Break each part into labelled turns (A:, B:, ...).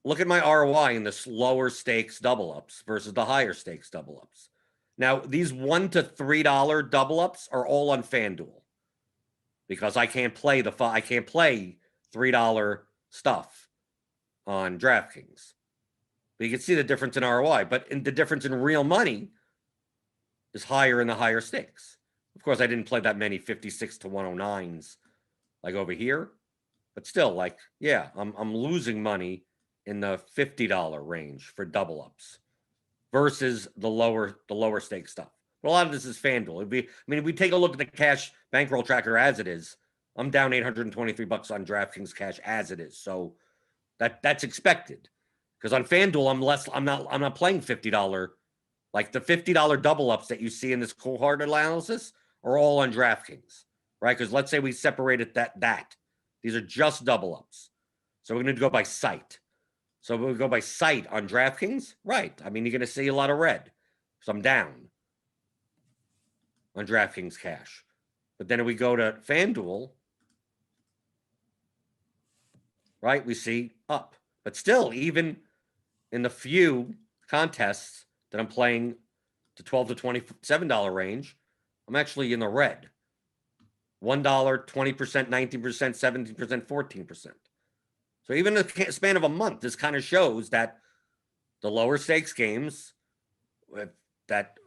A: look at my ROI in the lower stakes double ups versus the higher stakes double ups. Now, these $1 to $3 double ups are all on FanDuel because I can't play $3 stuff on DraftKings. But you can see the difference in ROI, but the difference in real money is higher in the higher stakes. Of course, I didn't play that many 56 to 109s like over here, but still, like, yeah, I'm losing money in the $50 range for double ups versus the lower stake stuff. But a lot of this is FanDuel. If we take a look at the cash bankroll tracker as it is, I'm down $823 on DraftKings cash as it is. So that's expected. Because on FanDuel, I'm not playing $50. Like the $50 double ups that you see in this cohort analysis are all on DraftKings, right? Because let's say we separated that. These are just double ups. So we're going to go by site. So we go by site on DraftKings, right? I mean, you're going to see a lot of red. So I'm down on DraftKings cash. But then if we go to FanDuel, right, we see up. But still, even in the few contests that I'm playing to $12 to $27 range, I'm actually in the red. $1, 20%, 19%, 17%, 14%. So even in the span of a month, this kind of shows that the lower stakes games that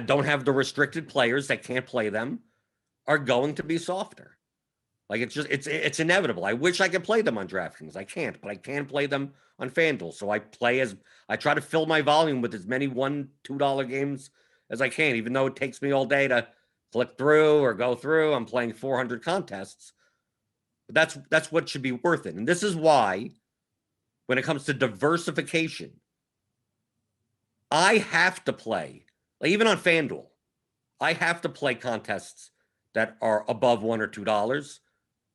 A: don't have the restricted players that can't play them are going to be softer. Like it's inevitable. I wish I could play them on DraftKings. I can't, but I can play them on FanDuel. So I try to fill my volume with as many $1, $2 games as I can, even though it takes me all day to click through or go through. I'm playing 400 contests. But that's what should be worth it. And this is why, when it comes to diversification, I have to play, like even on FanDuel, I have to play contests that are above $1 or $2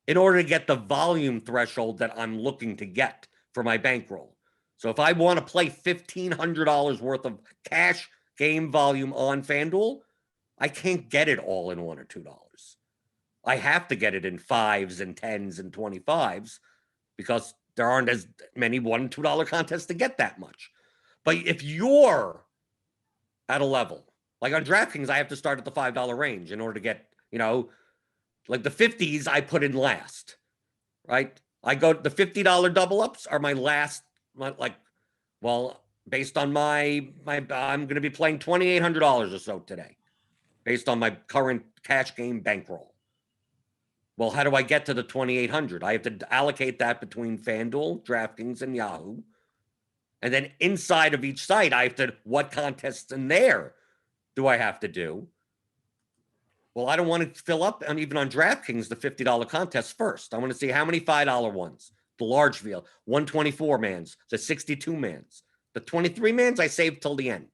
A: in order to get the volume threshold that I'm looking to get for my bankroll. So if I want to play $1,500 worth of cash game volume on FanDuel, I can't get it all in $1 or $2. I have to get it in 5s and 10s and 25s because there aren't as many $1 and $2 contests to get that much. But if you're at a level, like on DraftKings, I have to start at the $5 range in order to get, like the 50s I put in last, right? I go, the $50 double ups are my last, based on my I'm going to be playing $2,800 or so today, based on my current cash game bankroll. Well, how do I get to the 2,800? I have to allocate that between FanDuel, DraftKings, and Yahoo. And then inside of each site, what contests in there do I have to do? Well, I don't want to fill up, and even on DraftKings, the $50 contests first. I want to see how many $5 ones, the large field, 124-mans, the 62-mans. The 23-mans I saved till the end,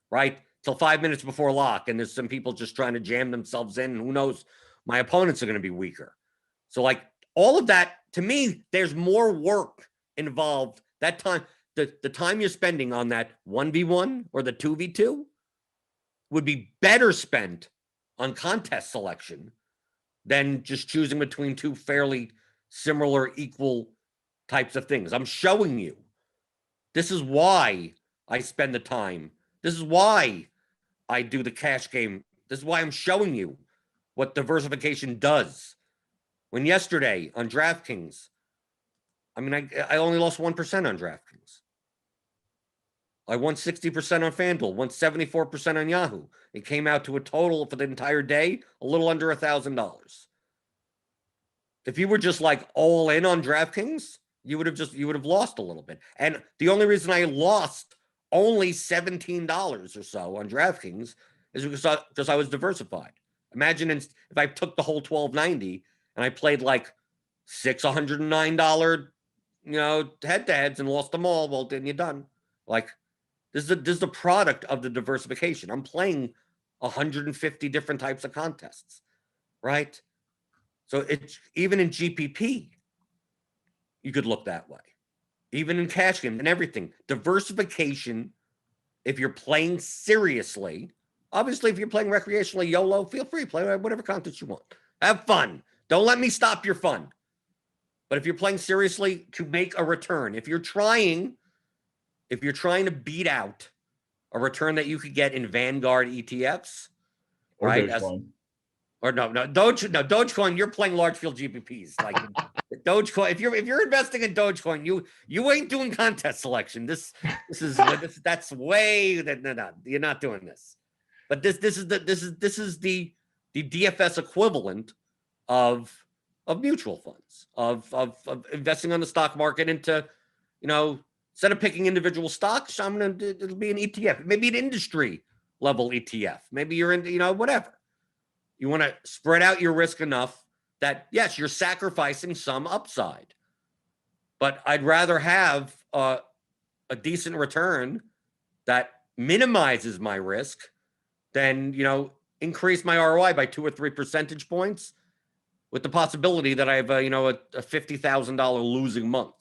A: right? Till 5 minutes before lock, and there's some people just trying to jam themselves in, and who knows, my opponents are going to be weaker. So, like, all of that, to me, there's more work involved. That time, the time you're spending on that 1v1 or the 2v2 would be better spent on contest selection than just choosing between two fairly similar, equal types of things. I'm showing you. This is why I spend the time. This is why I do the cash game. This is why I'm showing you what diversification does. When yesterday on DraftKings, I only lost 1% on DraftKings. I won 60% on FanDuel, won 74% on Yahoo. It came out to a total for the entire day, a little under $1,000. If you were just like all in on DraftKings, you would have lost a little bit. And the only reason I lost only $17 or so on DraftKings is because I was diversified. Imagine if I took the whole $1,290 and I played like $6 $109, head-to-heads and lost them all. Well, then you're done. Like, this is the product of the diversification. I'm playing 150 different types of contests, right? So it's even in GPP, you could look that way. Even in cash game and everything. Diversification, if you're playing seriously, obviously if you're playing recreationally, YOLO, feel free, play whatever contest you want. Have fun. Don't let me stop your fun. But if you're playing seriously to make a return, if you're trying if you're trying to beat out a return that you could get in Vanguard ETFs,
B: Or
A: right?
B: Dogecoin.
A: Dogecoin, you're playing large field GPPs. Like Dogecoin, if you're investing in Dogecoin, you ain't doing contest selection. That's way that no, you're not doing this. But this is the DFS equivalent of mutual funds, of investing on the stock market into, instead of picking individual stocks, it'll be an ETF, maybe an industry level ETF. Maybe you're in, whatever. You want to spread out your risk enough that, yes, you're sacrificing some upside. But I'd rather have a decent return that minimizes my risk than, increase my ROI by 2 or 3 percentage points with the possibility that I have a $50,000 losing month.